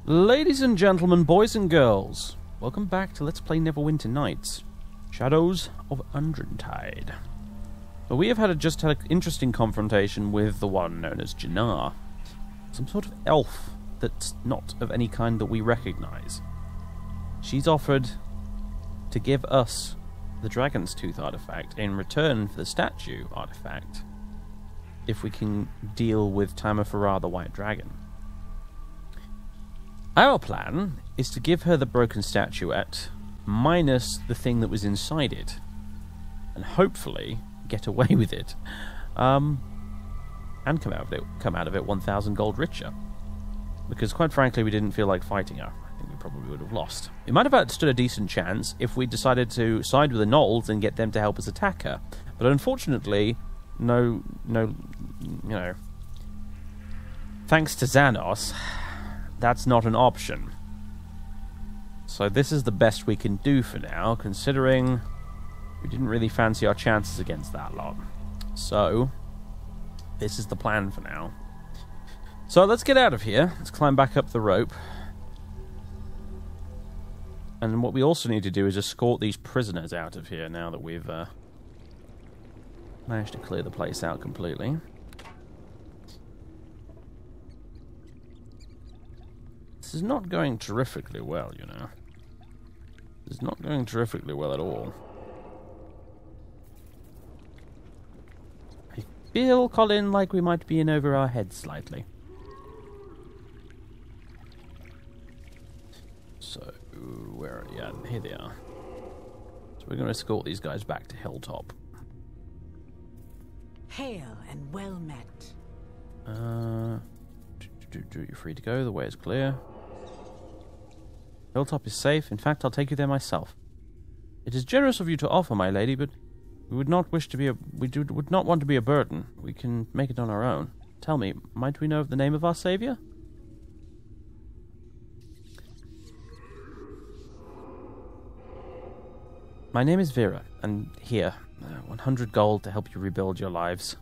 Ladies and gentlemen, boys and girls, welcome back to Let's Play Neverwinter Nights, Shadows of Undrentide. Well, we have just had an interesting confrontation with the one known as Jannar, some sort of elf that's not of any kind that we recognise. She's offered to give us the Dragon's Tooth artifact in return for the statue artifact if we can deal with Tamafara the White Dragon. Our plan is to give her the broken statuette minus the thing that was inside it, and hopefully get away with it, and come out of it 1,000 gold richer. Because quite frankly, we didn't feel like fighting her. I think we probably would have lost. We might have stood a decent chance if we decided to side with the Gnolls and get them to help us attack her. But unfortunately, no, you know, thanks to Xanos, that's not an option. So this is the best we can do for now, considering we didn't really fancy our chances against that lot. So this is the plan for now. So let's get out of here. Let's climb back up the rope. And what we also need to do is escort these prisoners out of here now that we've managed to clear the place out completely. This is not going terrifically well, you know. This is not going terrifically well at all. I feel, Colin, like we might be in over our heads slightly. So, where are you at? Here they are. So we're going to escort these guys back to Hilltop. Hail and well met. You're free to go. The way is clear. Hilltop is safe. In fact, I'll take you there myself. It is generous of you to offer, my lady, but we would not wish to be would not want to be a burden. We can make it on our own. Tell me, might we know the name of our savior? My name is Vera, and here, 100 gold to help you rebuild your lives.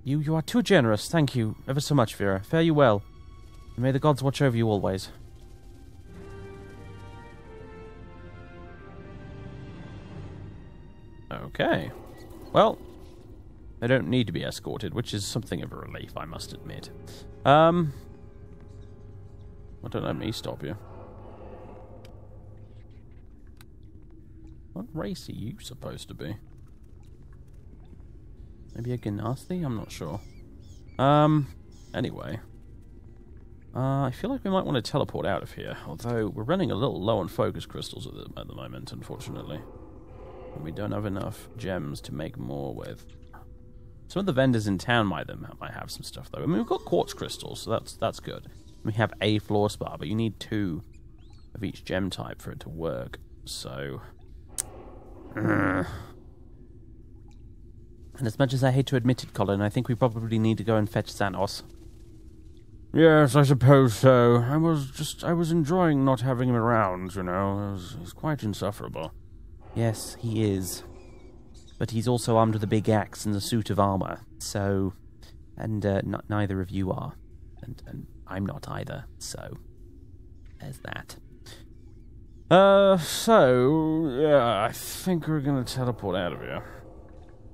You are too generous. Thank you ever so much, Vera. Fare you well. And may the gods watch over you always. Okay. Well, they don't need to be escorted, which is something of a relief, I must admit. Well, don't let me stop you. What race are you supposed to be? Maybe a Ganasthi? I'm not sure. Anyway. I feel like we might want to teleport out of here, although we're running a little low on focus crystals at the moment, unfortunately. And we don't have enough gems to make more with. Some of the vendors in town might have some stuff, though. I mean, we've got quartz crystals, so that's good. We have a floor spar, but you need 2 of each gem type for it to work, so... And as much as I hate to admit it, Colin, I think we probably need to go and fetch Xanos. Yes, I suppose so. I was enjoying not having him around, you know. He's quite insufferable. Yes, he is. But he's also armed with a big axe and a suit of armor, so... And neither of you are. And I'm not either, so... There's that. Yeah, I think we're going to teleport out of here.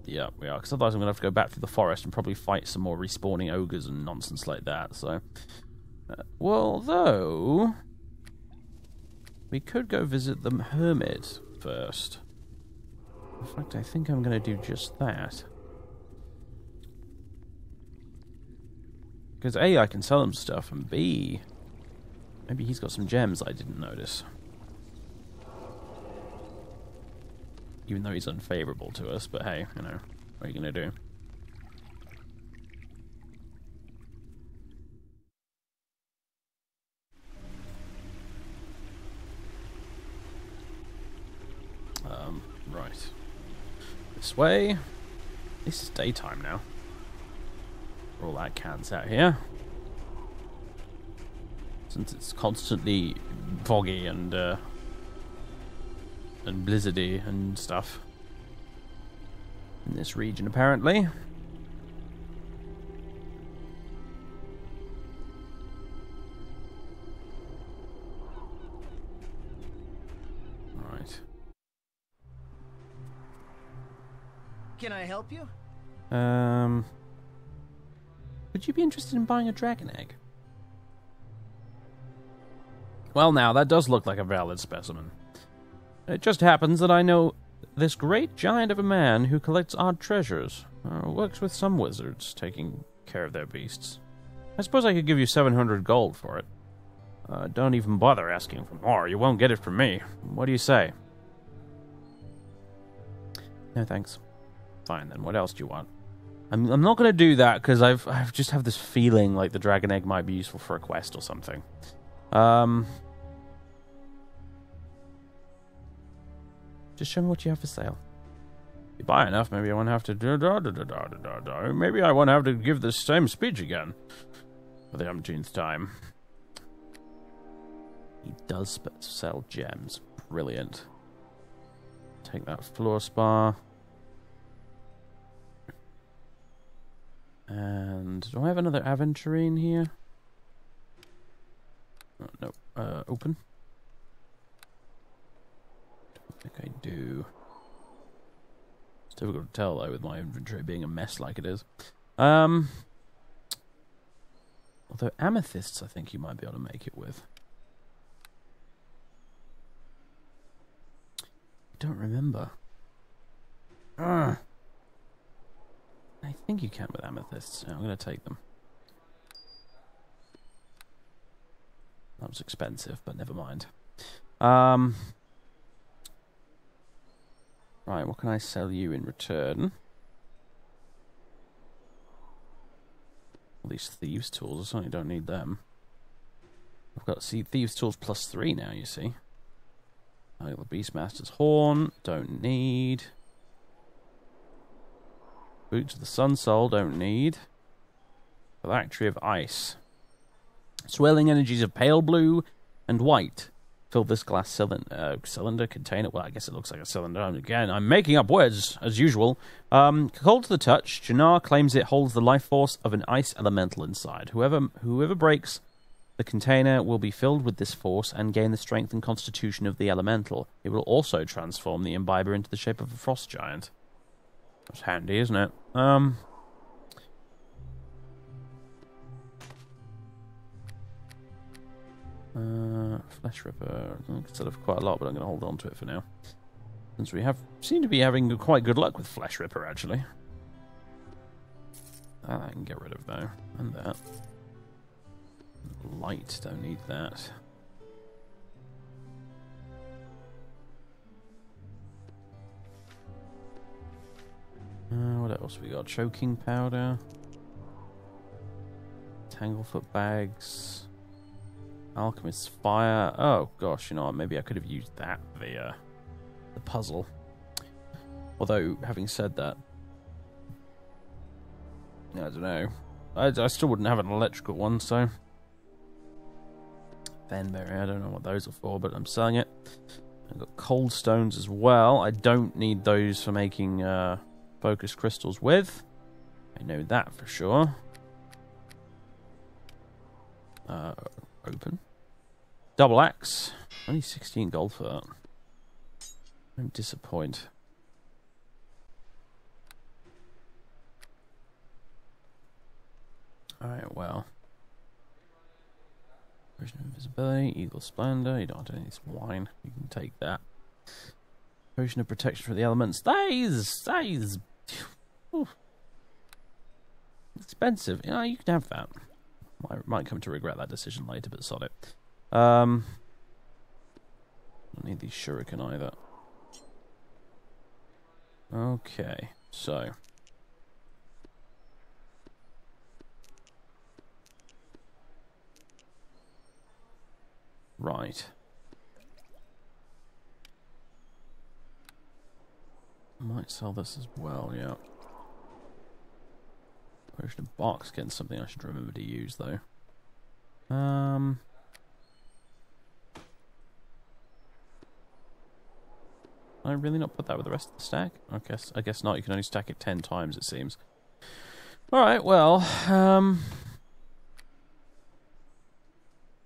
Yeah, we are, because otherwise I'm going to have to go back through the forest and probably fight some more respawning ogres and nonsense like that, so... well, though... We could go visit the hermit first. In fact, I think I'm going to do just that. Because A, I can sell him stuff, and B... Maybe he's got some gems I didn't notice. Even though he's unfavourable to us, but hey, you know, what are you going to do? Right. This way. This is daytime now. All that cans out here. Since it's constantly foggy and blizzardy and stuff in this region, apparently. Can I help you? Would you be interested in buying a dragon egg? Well, now, that does look like a valid specimen. It just happens that I know this great giant of a man who collects odd treasures. Works with some wizards, taking care of their beasts. I suppose I could give you 700 gold for it. Don't even bother asking for more. You won't get it from me. What do you say? No, thanks. Fine, then. What else do you want? I'm not going to do that, because I just have this feeling like the dragon egg might be useful for a quest or something. Just show me what you have for sale. If you buy enough, maybe I won't have to... Maybe I won't have to give this same speech again. For the umpteenth time. He does sell gems. Brilliant. Take that floor spa. And do I have another aventurine here? Oh, no. Open. Don't think I do. It's difficult to tell though with my inventory being a mess like it is. Although amethysts I think you might be able to make it with. I don't remember. I think you can with amethysts. Yeah, I'm going to take them. That was expensive, but never mind. Right, what can I sell you in return? All these thieves' tools, I certainly don't need them. I've got, see, thieves' tools +3 now, you see. I got the Beastmaster's Horn, don't need. Boots of the Sun Soul, don't need. Phylactery of Ice. Swirling energies of pale blue and white fill this glass cylinder container. Well, I guess it looks like a cylinder. Again, I'm making up words, as usual. Cold to the touch, Jannar claims it holds the life force of an ice elemental inside. Whoever breaks the container will be filled with this force and gain the strength and constitution of the elemental. It will also transform the imbiber into the shape of a frost giant. That's handy, isn't it? Flesh Ripper. Instead of quite a lot, but I'm going to hold on to it for now. Since we seem to be having quite good luck with Flesh Ripper, actually. That I can get rid of, though. And that. Light, don't need that. What else we got? Choking powder. Tanglefoot bags. Alchemist's fire. Oh gosh, you know what? Maybe I could have used that for the puzzle. Although, having said that, I don't know. I still wouldn't have an electrical one, so. Fenberry, I don't know what those are for, but I'm selling it. I've got cold stones as well. I don't need those for making focus crystals with. I know that for sure. Open. Double axe. Only 16 gold for that. Don't disappoint. Alright, well. Potion of invisibility, Eagle Splendor. You don't want any of this wine. You can take that. Potion of protection for the elements. That is expensive. You know, you can have that. I might come to regret that decision later, but sod it. Don't need these shuriken either. Okay, so. Right. I might sell this as well, yeah. Potion of box, getting something I should remember to use though. I really not put that with the rest of the stack? I guess not. You can only stack it 10 times, it seems. Alright, well,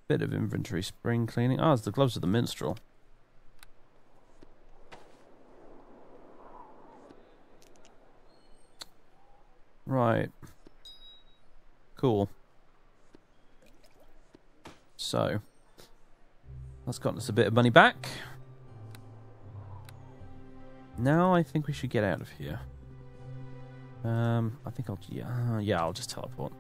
bit of inventory spring cleaning. Ah, it's the gloves of the minstrel. Right. Cool. So, that's gotten us a bit of money back. Now I think we should get out of here. I think I'll... yeah, I'll just teleport.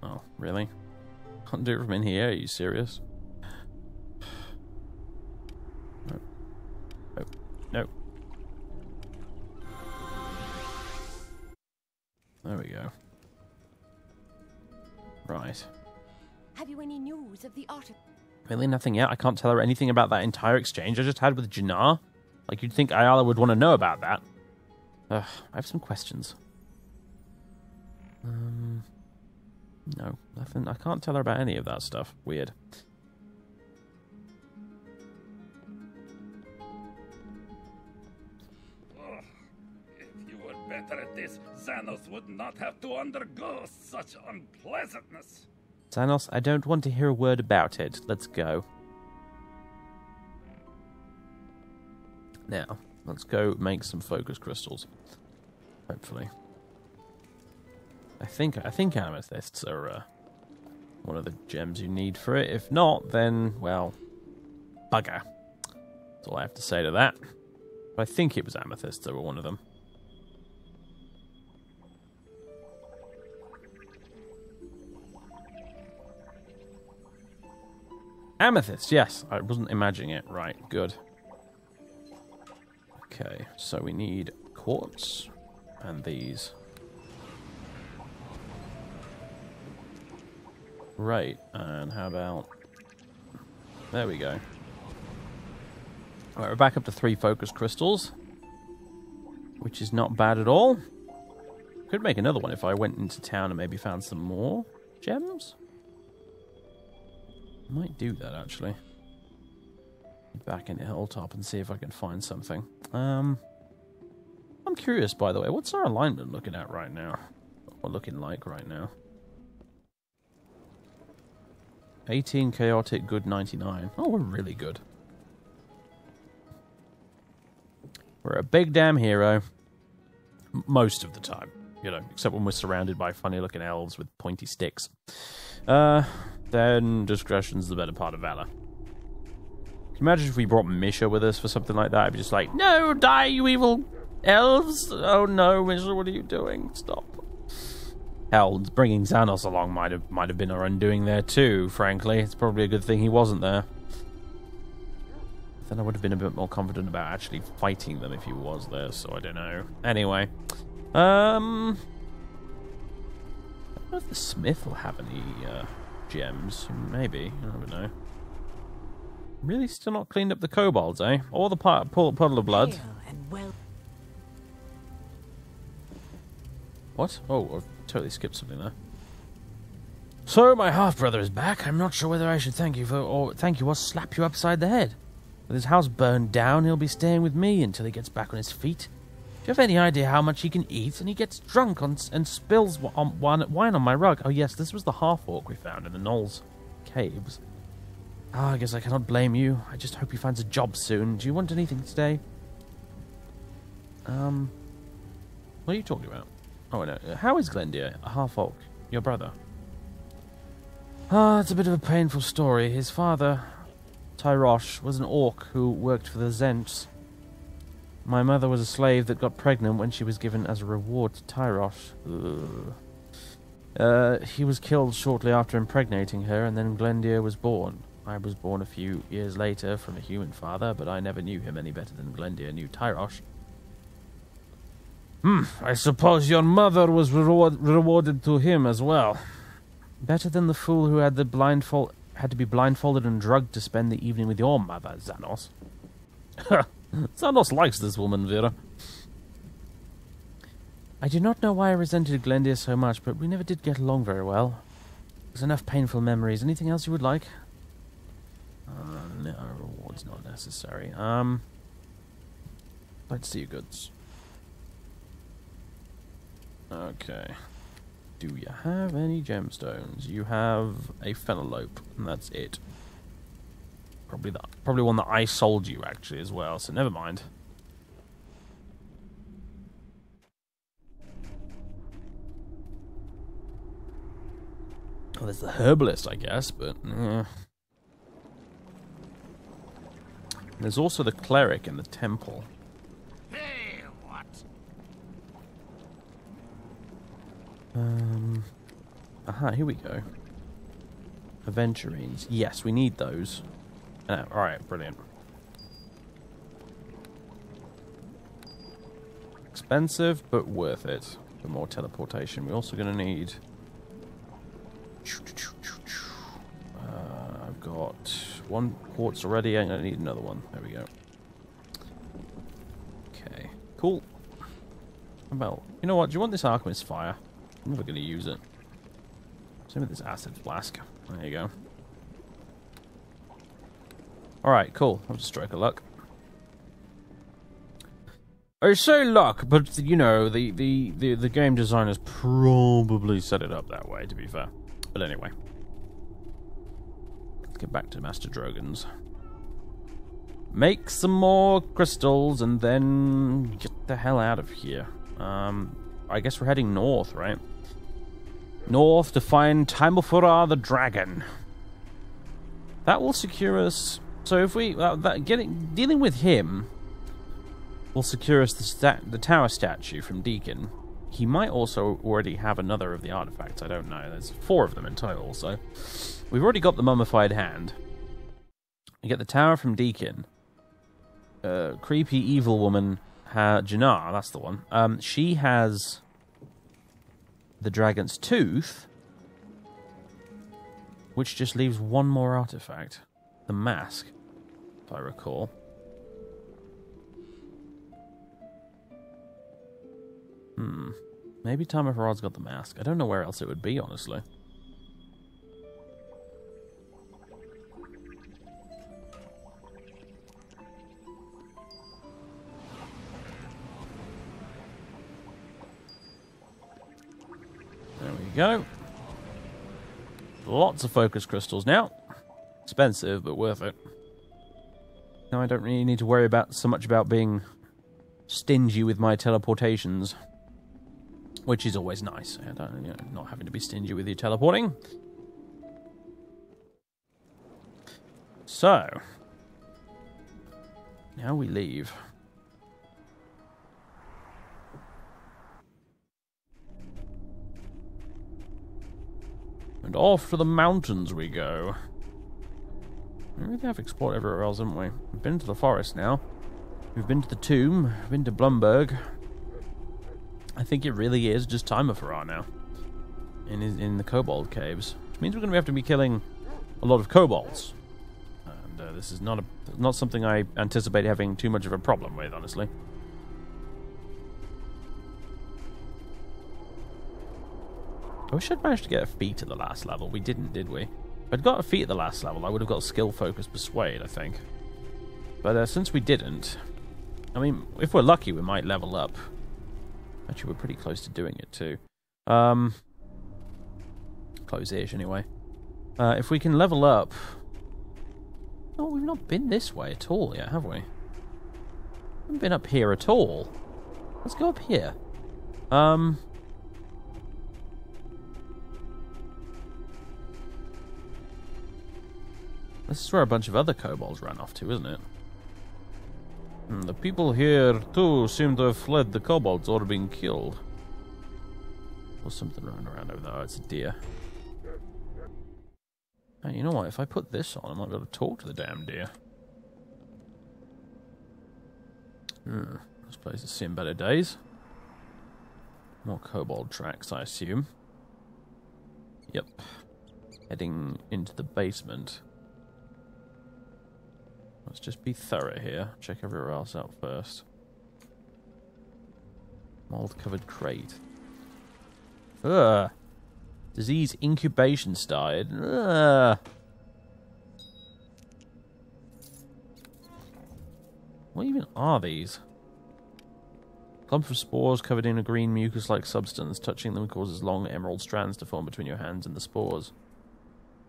Oh, really? Can't do it from in here? Are you serious? No. No. No. There we go. Right. Have you any news of the article? Really nothing yet? I can't tell her anything about that entire exchange I just had with Jannar? Like, you'd think Ayala would want to know about that. I have some questions. No, nothing. I can't tell her about any of that stuff. Weird. If you were better at this, Xanos would not have to undergo such unpleasantness. Xanos, I don't want to hear a word about it. Let's go. Now, let's go make some focus crystals. Hopefully. I think amethysts are one of the gems you need for it. If not, then, well, bugger. That's all I have to say to that. But I think it was amethysts that were one of them. Amethyst, yes. I wasn't imagining it. Right, good. Okay, so we need quartz and these. Right, and how about... there we go. Alright, we're back up to 3 focus crystals, which is not bad at all. Could make another one if I went into town and maybe found some more gems. Might do that, actually. Back in the hilltop and see if I can find something. I'm curious, by the way, what's our alignment looking at right now? Or looking like right now? 18 chaotic, good 99. Oh, we're really good. We're a big damn hero. Most of the time. You know, except when we're surrounded by funny-looking elves with pointy sticks. Then discretion's the better part of valor. Can you imagine if we brought Misha with us for something like that? I'd be just like, no, die, you evil elves! Oh no, Misha, what are you doing? Stop. Hell, bringing Xanos along might have been our undoing there too, frankly. It's probably a good thing he wasn't there. Then I would have been a bit more confident about actually fighting them if he was there, so I don't know. Anyway. I don't know if the smith will have any gems. Maybe. I don't know. Really still not cleaned up the kobolds, eh? Or the puddle of blood. What? Oh, I've totally skipped something there. So, my half-brother is back. I'm not sure whether I should thank you or slap you upside the head. With his house burned down, he'll be staying with me until he gets back on his feet. Do you have any idea how much he can eat? And he gets drunk and spills wine on my rug. Oh yes, this was the half-orc we found in the Knolls caves. I guess I cannot blame you. I just hope he finds a job soon. Do you want anything today? What are you talking about? Oh, no. How is Glendir, a half-orc, your brother? It's a bit of a painful story. His father, Tyrosh, was an orc who worked for the Zents. My mother was a slave that got pregnant when she was given as a reward to Tyrosh. He was killed shortly after impregnating her, and then Glendir was born. I was born a few years later from a human father, but I never knew him any better than Glendir knew Tyrosh. I suppose your mother was rewarded to him as well. Better than the fool who had to be blindfolded and drugged to spend the evening with your mother, Xanos. Xanos likes this woman, Vera. I do not know why I resented Glendir so much, but we never did get along very well. There's enough painful memories. Anything else you would like? No, reward's not necessary. Let's see your goods. Okay. Do you have any gemstones? You have a phenolope, and that's it. Probably one that I sold you, actually, as well, so never mind. Well, there's the herbalist, I guess, but... There's also the cleric in the temple. Hey, what? Aha, here we go. Aventurines. Yes, we need those. Alright, brilliant. Expensive, but worth it. For more teleportation. We're also going to need... I've got one quartz already. I'm going to need another one. There we go. Okay, cool. How about... You know what? Do you want this Alchemist Fire? I'm never going to use it. Same with this Acid Flask. There you go. Alright, cool. I'll just strike a luck. I say luck, but, you know, the game designers probably set it up that way, to be fair. But anyway. Let's get back to Master Drogon's. Make some more crystals and then get the hell out of here. I guess we're heading north, right? North to find Timofura the Dragon. That will secure us... So if we... dealing with him will secure us the tower statue from Deacon. He might also already have another of the artifacts. I don't know. There's 4 of them in total, so... We've already got the mummified hand. We get the tower from Deacon. Creepy evil woman... Jannar, that's the one. She has... the dragon's tooth, which just leaves one more artifact. The mask, if I recall. Maybe Time of Rod's got the mask. I don't know where else it would be, honestly. There we go. Lots of focus crystals now. Expensive, but worth it. Now I don't really need to worry so much about being stingy with my teleportations, which is always nice. Not having to be stingy with your teleporting. So, now we leave. And off to the mountains we go. We really have explored everywhere else, haven't we? We've been to the forest now. We've been to the tomb. We've been to Blumberg. I think it really is just Timofura now. In the kobold caves. Which means we're going to have to be killing a lot of kobolds. And this is not something I anticipate having too much of a problem with, honestly. I wish I'd managed to get a feat at the last level. We didn't, did we? If I'd got a feat at the last level, I would have got skill, focus, persuade, I think. But since we didn't... I mean, if we're lucky, we might level up. Actually, we're pretty close to doing it, too. Close-ish, anyway. If we can level up... Oh, we've not been this way at all yet, have we? We haven't been up here at all. Let's go up here. This is where a bunch of other kobolds ran off to, isn't it? The people here, too, seem to have fled the kobolds or been killed. Or something running around over there. Oh, it's a deer. Hey, you know what? If I put this on, I might be able to talk to the damn deer. This place has seen better days. More kobold tracks, I assume. Yep. Heading into the basement. Let's just be thorough here. Check everywhere else out first. Mold-covered crate. Ugh. Disease incubation started. Ugh. What even are these? Clump of spores covered in a green mucus-like substance. Touching them causes long emerald strands to form between your hands and the spores.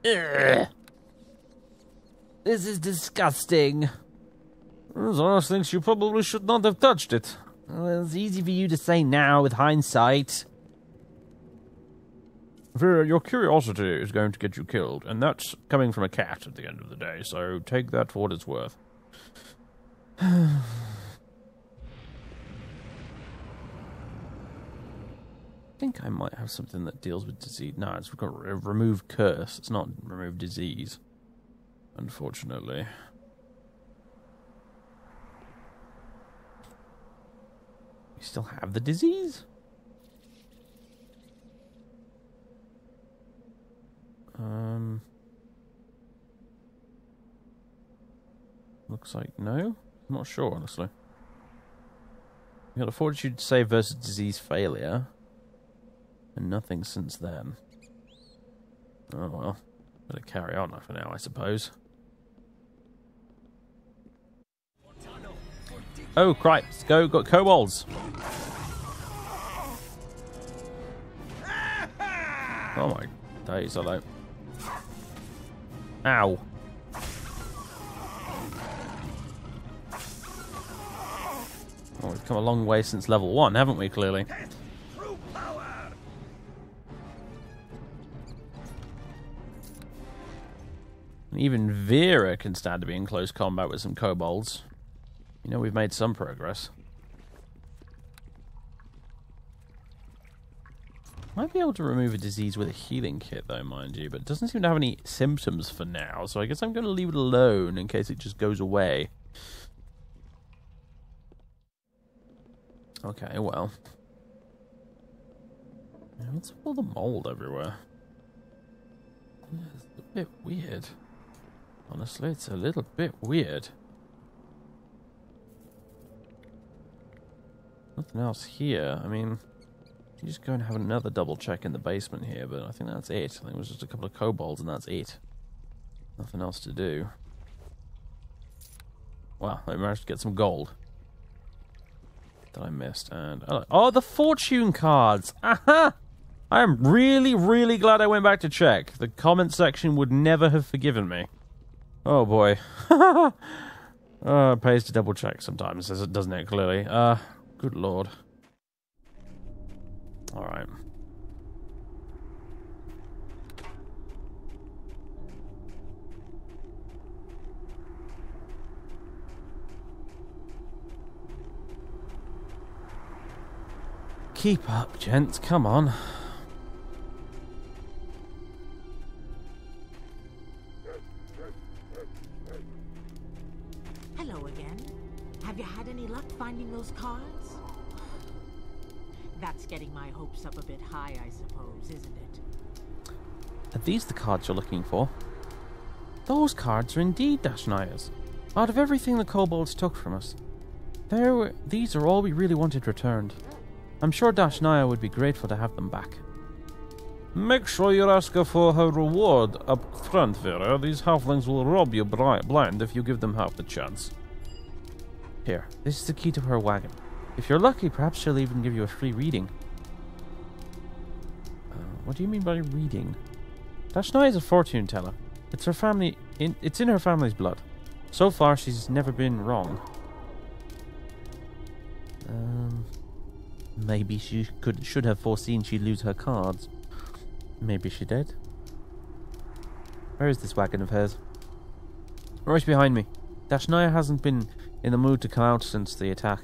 Ugh. This is disgusting. Zoros thinks you probably should not have touched it. Well, it's easy for you to say now with hindsight. Your curiosity is going to get you killed, and that's coming from a cat at the end of the day, so take that for what it's worth. I think I might have something that deals with disease. No, it's got remove curse. It's not remove disease, unfortunately. We still have the disease? Looks like no. I'm not sure, honestly. We got a fortitude save versus disease failure. And nothing since then. Oh well. Better carry on for now, I suppose. Oh, cripes. Go, got kobolds. Oh my days, hello. Ow. Oh, we've come a long way since level 1, haven't we, clearly? And even Vera can stand to be in close combat with some kobolds. You know, we've made some progress. Might be able to remove a disease with a healing kit, though, mind you, but it doesn't seem to have any symptoms for now, so I guess I'm going to leave it alone in case it just goes away. Okay, well. What's all the mold everywhere? Yeah, it's a bit weird. Honestly, it's a little bit weird. Nothing else here. I mean, you just go and have another double check in the basement here, but I think that's it. I think it was just a couple of kobolds and that's it. Nothing else to do. Wow, I managed to get some gold that I missed. And oh, the fortune cards! Aha! I am really, really glad I went back to check. The comment section would never have forgiven me. Oh boy. It pays to double check sometimes, doesn't it, clearly? Good lord. Alright. Keep up, gents, come on. Hello again. Have you had any luck finding those cards? That's getting my hopes up a bit high, I suppose, isn't it? Are these the cards you're looking for? Those cards are indeed Dashnaya's. Out of everything the kobolds took from us, these are all we really wanted returned. I'm sure Dashnaya would be grateful to have them back. Make sure you ask her for her reward up front, Vera. These halflings will rob you blind if you give them half the chance. Here, this is the key to her wagon. If you're lucky, perhaps she'll even give you a free reading. What do you mean by reading? Dashnaya is a fortune teller. It's in her family's blood. So far, she's never been wrong. Maybe she should have foreseen she'd lose her cards. Maybe she did. Where is this wagon of hers? Right behind me. Dashnaya hasn't been in the mood to come out since the attack.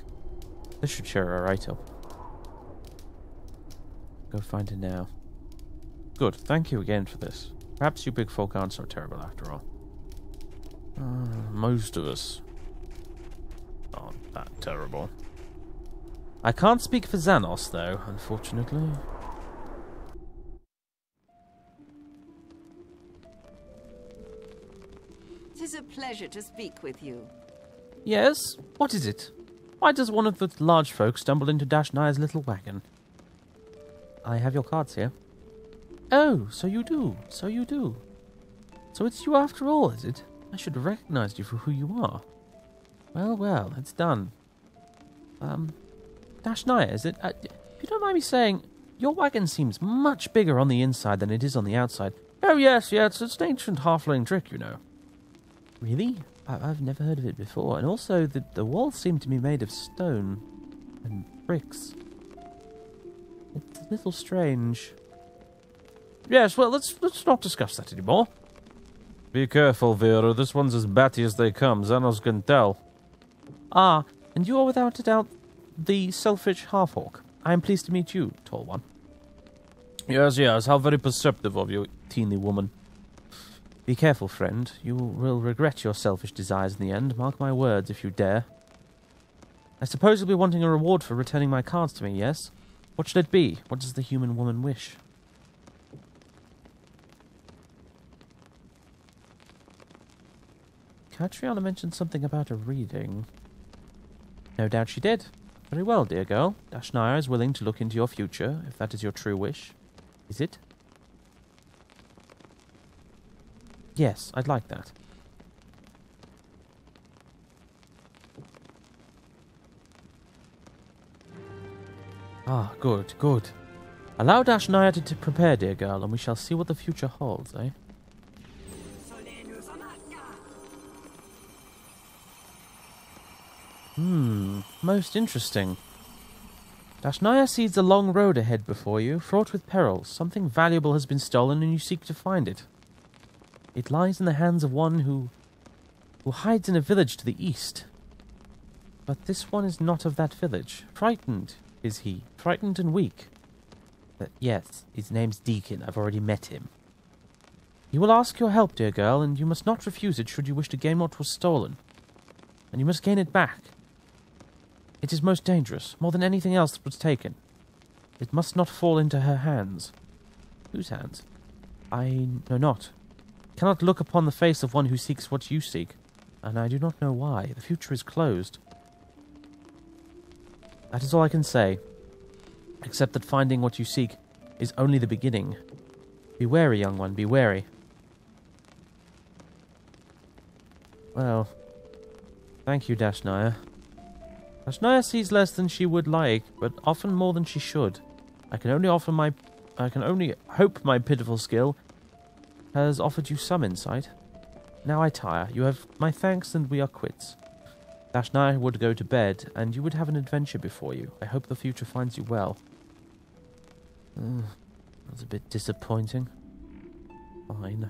This should cheer her right up. Go find her now. Good, thank you again for this. Perhaps you big folk aren't so terrible after all. Most of us aren't that terrible. I can't speak for Xanos, though, unfortunately. 'Tis a pleasure to speak with you. Yes? What is it? Why does one of the large folk stumble into Dashnaya's little wagon? I have your cards here. Oh, so you do. So you do. So it's you after all, is it? I should have recognized you for who you are. Well, well, it's done. Dashnaya, is it? If you don't mind me saying, your wagon seems much bigger on the inside than it is on the outside. Oh, yes, it's an ancient halfling trick, you know. Really? I've never heard of it before. And also, the walls seem to be made of stone and bricks. It's a little strange. Yes, well, let's not discuss that anymore. Be careful, Vera. This one's as batty as they come. Xanos can tell. Ah, and you are without a doubt the selfish half-orc. I am pleased to meet you, tall one. Yes, yes. How very perceptive of you, teeny woman. Be careful, friend. You will regret your selfish desires in the end. Mark my words, if you dare. I suppose you'll be wanting a reward for returning my cards to me, yes? What should it be? What does the human woman wish? Catriona mentioned something about a reading. No doubt she did. Very well, dear girl. Dashnaya is willing to look into your future, if that is your true wish. Is it? Yes, I'd like that. Ah, good, good. Allow Dashnaya to prepare, dear girl, and we shall see what the future holds, eh? Most interesting. Dashnaya sees a long road ahead before you, fraught with perils. Something valuable has been stolen and you seek to find it. It lies in the hands of one who hides in a village to the east. But this one is not of that village. Frightened is he, frightened and weak. But yes, his name's Deacon. I've already met him. He will ask your help, dear girl, and you must not refuse it should you wish to gain what was stolen. And you must gain it back. It is most dangerous, more than anything else that was taken. It must not fall into her hands. Whose hands? I know not. Cannot look upon the face of one who seeks what you seek, and I do not know why. The future is closed. That is all I can say, except that finding what you seek is only the beginning. Be wary, young one, be wary. Well, thank you, Dashnaya. Dashnaya sees less than she would like, but often more than she should. I can only hope my pitiful skill has offered you some insight. Now I tire. You have my thanks and we are quits. Dashnaya would go to bed, and you would have an adventure before you. I hope the future finds you well. That's a bit disappointing. Fine.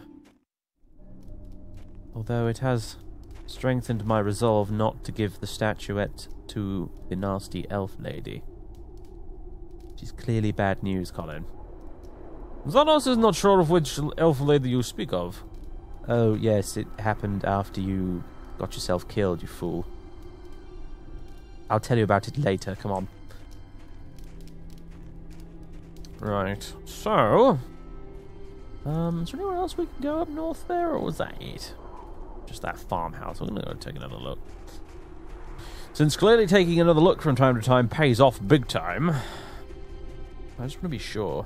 Although it has strengthened my resolve not to give the statuette to the nasty elf lady. Which is clearly bad news, Colin. Xanos is not sure of which elf lady you speak of. Oh, yes, it happened after you got yourself killed, you fool. I'll tell you about it later, come on. Right, so... is there anywhere else we can go up north there, or was that it? Just that farmhouse. I'm going to go take another look. Since clearly taking another look from time to time pays off big time, I just want to be sure.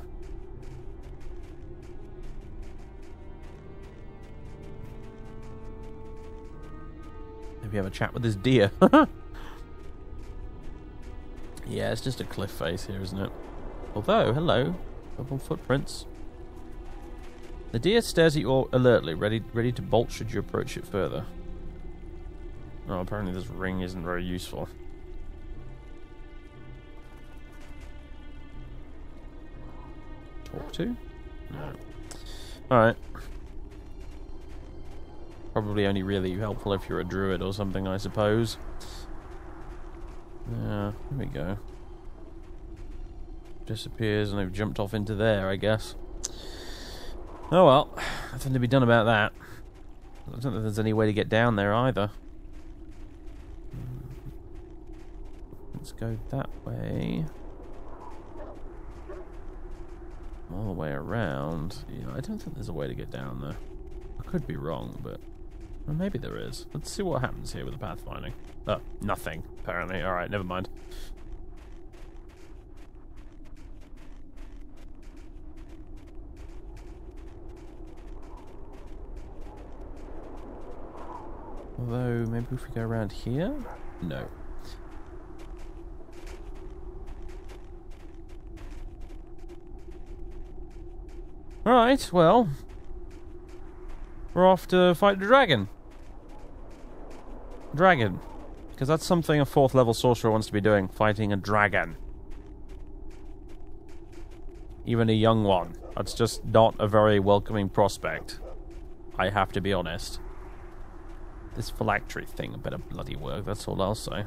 Maybe have a chat with this deer. Yeah, it's just a cliff face here, isn't it? Although, hello, double footprints. The deer stares at you alertly, ready to bolt should you approach it further. Oh, apparently this ring isn't very useful. Talk to? No. Alright. Probably only really helpful if you're a druid or something, I suppose. Yeah, there we go. Disappears and they've jumped off into there, I guess. Oh well, nothing to be done about that. I don't think there's any way to get down there either. Let's go that way. All the way around. Yeah, I don't think there's a way to get down there. I could be wrong, but well, maybe there is. Let's see what happens here with the pathfinding. Oh, nothing, apparently. Alright, never mind. Although, maybe if we go around here? No. Alright, well. We're off to fight the dragon. Dragon. Because that's something a 4th level sorcerer wants to be doing. Fighting a dragon. Even a young one. That's just not a very welcoming prospect. I have to be honest. This phylactery thing better bloody work, that's all I'll say.